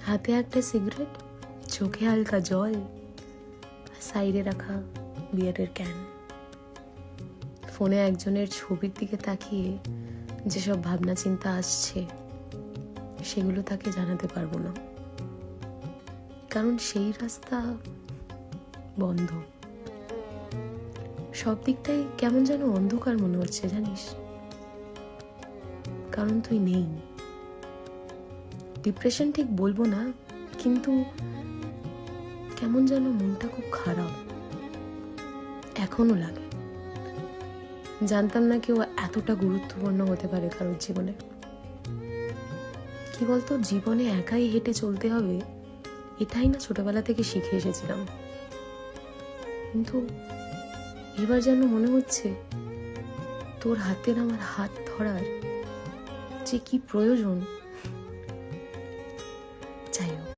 হাতে একটা সিগারেট, চোখে হালকা জল, সাইডে রাখা বিয়ারের ক্যান। ফোনে একজনের ছবির দিকে তাকিয়ে যেসব ভাবনা চিন্তা আসছে সেগুলো তাকে জানাতে পারবো না, কারণ সেই রাস্তা বন্ধ। সব দিকটাই কেমন যেন অন্ধকার মনে হচ্ছে, জানিস, কারণ তুই নেই। ডিপ্রেশন ঠিক বলবো না, কিন্তু কেমন যেন মনটা খুব খারাপ এখনো লাগে। জানতাম না কেউ এতটা গুরুত্বপূর্ণ হতে পারে কারোর জীবনে। কি বলতো, জীবনে একাই হেঁটে চলতে হবে, এটাই না ছোটবেলা থেকে শিখে এসেছিলাম, কিন্তু এবার যেন মনে হচ্ছে তোর হাতের আমার হাত ধরার যে কি প্রয়োজন। যাই হোক।